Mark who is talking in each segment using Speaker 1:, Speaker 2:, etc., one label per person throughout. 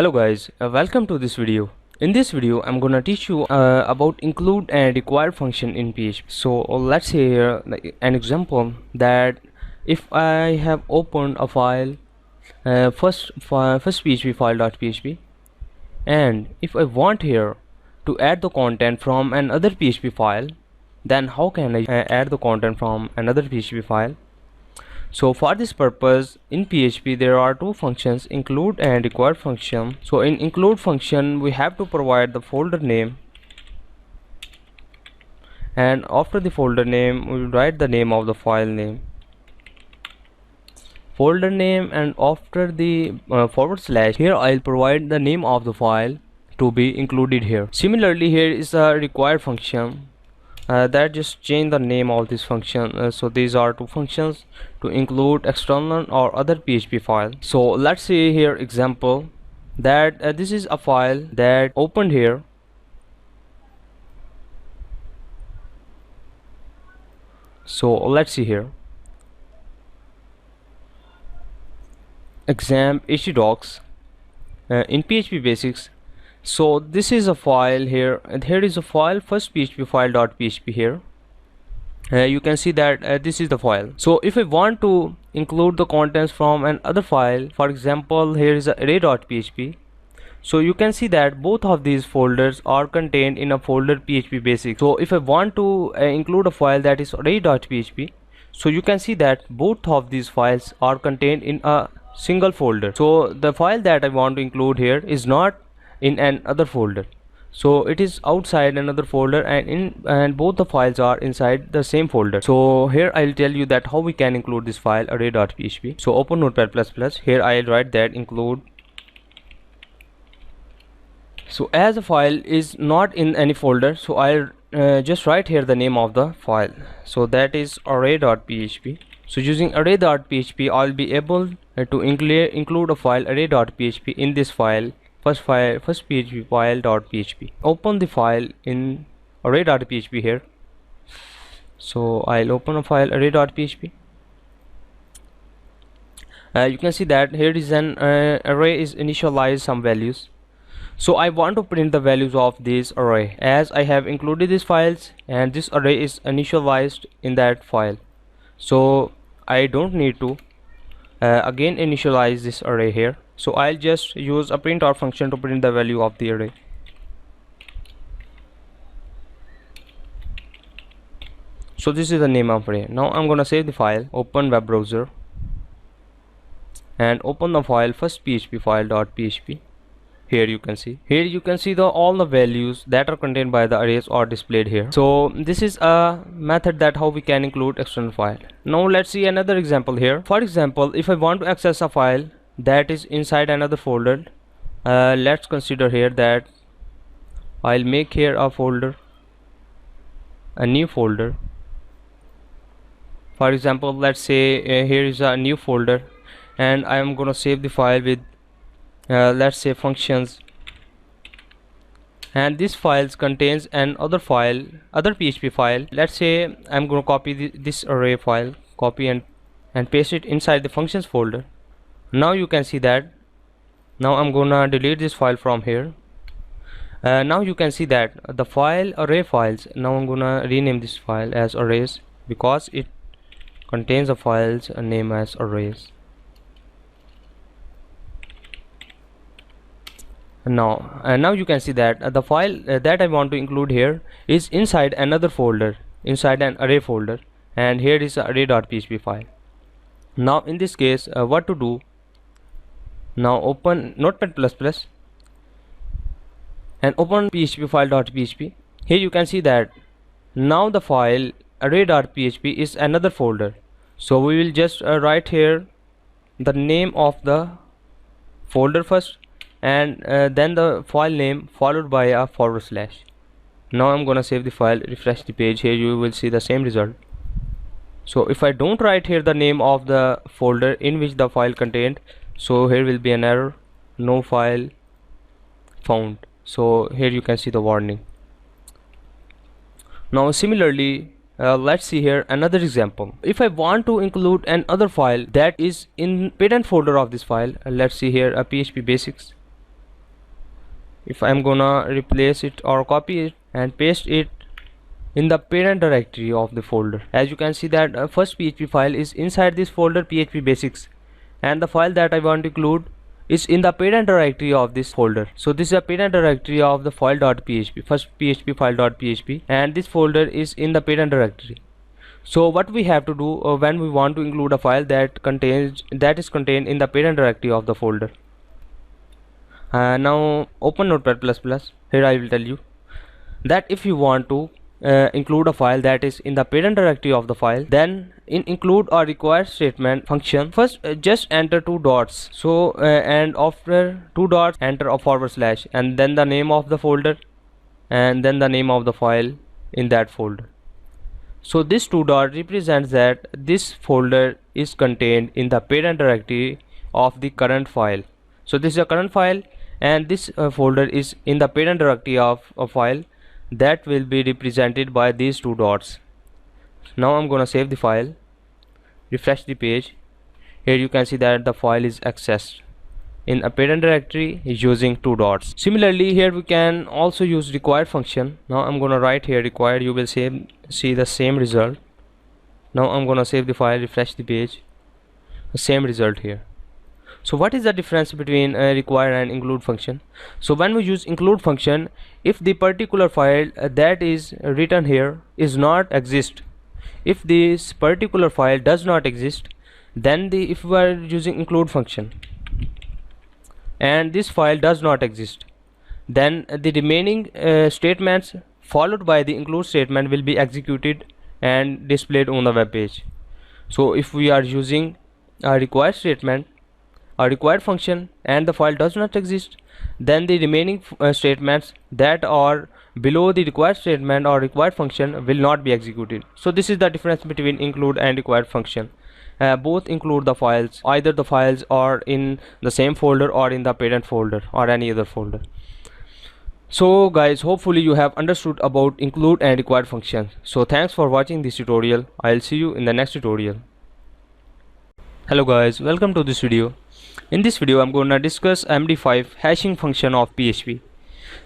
Speaker 1: Hello guys, welcome to this video. In this video I'm gonna teach you about include and require function in PHP. So let's say here an example that if I have opened a file, first PHP file.php, and if I want here to add the content from another PHP file, then how can I add the content from another PHP file? So for this purpose in PHP there are two functions, include and require function. So in include function we have to provide the folder name, and after the folder name we will write the name of the file name, folder name, and after the / here I'll provide the name of the file to be included here. Similarly here is a require function that just change the name of this function. So these are two functions to include external or other PHP file. So let's see here example that this is a file that opened here. So let's see here exam htdocs in PHP basics. So this is a file here, and here is a file first PHP file.php here. You can see that this is the file. So if I want to include the contents from another file, for example here is array.php, so you can see that both of these folders are contained in a folder PHP basics. So if I want to include a file that is array.php, so you can see that both of these files are contained in a single folder. So the file that I want to include here is not in another folder, so it is outside another folder, and both the files are inside the same folder. So here I'll tell you that how we can include this file array.php. So open notepad++, here I'll write that include. So as the file is not in any folder, so I'll just write here the name of the file, so that is array.php. So using array.php I'll be able to include a file array.php in this file first PHP file.php. Open the file in array.php here. So I'll open a file array.php. You can see that here is an array is initialized some values. So I want to print the values of this array as I have included these files, and this array is initialized in that file. So I don't need to again initialize this array here. So I'll just use a print function to print the value of the array. So this is the name of array. Now I'm gonna save the file, open web browser, and open the file first PHP file.php. Here you can see all the values that are contained by the arrays are displayed here. So this is a method that how we can include external file. Now let's see another example here. For example, if I want to access a file that is inside another folder, let's consider here that I'll make here a folder, a new folder. For example, let's say here is a new folder, and I am gonna save the file with let's say functions, and this files contains another file, other PHP file. Let's say I'm going to copy this array file, copy and paste it inside the functions folder. Now you can see that now I'm gonna delete this file from here. Now you can see that the file array files, now I'm gonna rename this file as arrays because it contains the files name as arrays. Now you can see that the file that I want to include here is inside another folder, inside an array folder, and here is the array.php file. Now in this case what to do, now open notepad++ and open php file.php. Here you can see that now the file array.php is another folder. So we will just write here the name of the folder first, and then the file name followed by a /. Now I'm gonna save the file, refresh the page. Here you will see the same result. So if I don't write here the name of the folder in which the file contained, so here will be an error, no file found. So here you can see the warning. Now similarly let's see here another example. If I want to include another file that is in parent folder of this file, let's see here a PHP basics. if I'm gonna replace it or copy it and paste it in the parent directory of the folder, as you can see that first PHP file is inside this folder PHP basics, and the file that I want to include is in the parent directory of this folder. So this is a parent directory of the file.php, first PHP file.php, and this folder is in the parent directory. So what we have to do when we want to include a file that is contained in the parent directory of the folder. Now open Notepad++. Here I will tell you that if you want to include a file that is in the parent directory of the file, then in include or require statement function, first just enter two dots. So and after two dots enter a / and then the name of the folder and then the name of the file in that folder. So this two dot represents that this folder is contained in the parent directory of the current file. So this is a current file, and this folder is in the parent directory of a file that will be represented by these two dots. Now I'm gonna save the file, refresh the page. Here you can see that the file is accessed in a parent directory using two dots. Similarly, here we can also use required function. Now I'm gonna write here required. You will see the same result. Now I'm gonna save the file, refresh the page, the same result here. So what is the difference between require and include function? So when we use include function, if the particular file that is written here is not exist, if this particular file does not exist, then if we are using include function and this file does not exist, then the remaining statements followed by the include statement will be executed and displayed on the web page. So if we are using a required statement, a required function, and the file does not exist, then the remaining statements that are below the required statement or required function will not be executed. So this is the difference between include and required function. Both include the files, either the files are in the same folder or in the parent folder or any other folder. So guys, hopefully you have understood about include and required functions. So thanks for watching this tutorial. I'll see you in the next tutorial. Hello guys, welcome to this video. In this video I'm going to discuss Md5 hashing function of PHP.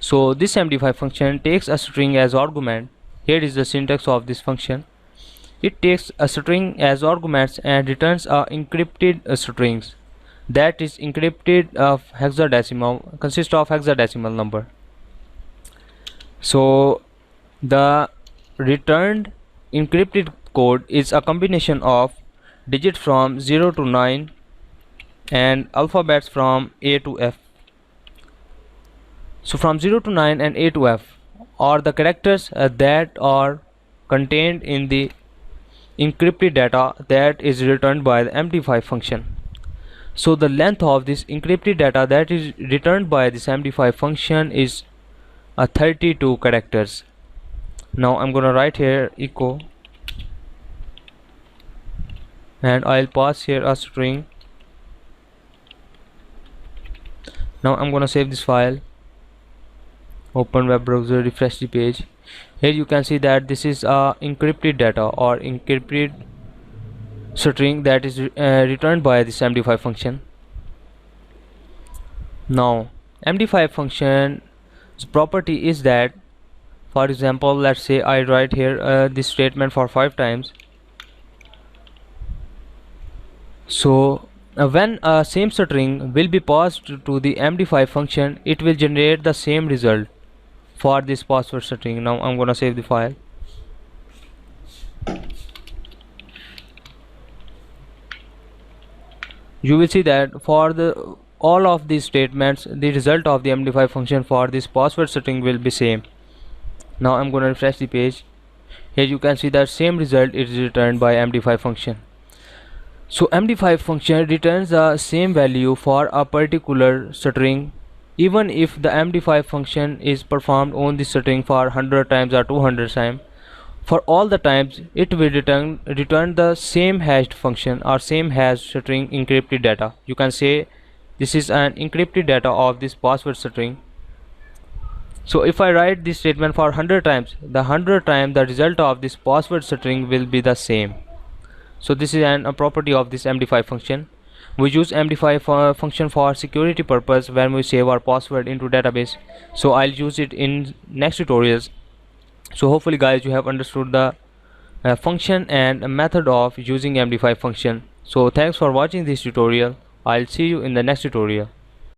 Speaker 1: So this Md5 function takes a string as argument. Here is the syntax of this function. It takes a string as arguments and returns a encrypted strings that is encrypted of hexadecimal, consists of hexadecimal number. So the returned encrypted code is a combination of digits from 0 to 9 and alphabets from A to F. So from 0 to 9 and A to F are the characters that are contained in the encrypted data that is returned by the Md5 function. So the length of this encrypted data that is returned by this Md5 function is 32 characters. Now I'm gonna write here echo, and I'll pass here a string. Now I'm gonna save this file, open web browser, refresh the page. Here you can see that this is encrypted data or encrypted string that is returned by this Md5 function. Now Md5 function's property is that, for example, let's say I write here this statement for 5 times. So when a same string will be passed to the Md5 function, it will generate the same result for this password string. Now I'm gonna save the file. You will see that for all of these statements, the result of the Md5 function for this password string will be same. Now I'm gonna refresh the page. Here you can see that same result is returned by Md5 function. So Md5 function returns the same value for a particular string, even if the Md5 function is performed on this string for 100 times or 200 times. For all the times it will return the same hashed function or same hash string encrypted data. You can say this is an encrypted data of this password string. So if I write this statement for 100 times, the 100 times the result of this password string will be the same. So this is a property of this Md5 function. We use Md5 function for security purpose when we save our password into database. So I'll use it in next tutorials. So hopefully guys you have understood the function and method of using Md5 function. So thanks for watching this tutorial. I'll see you in the next tutorial.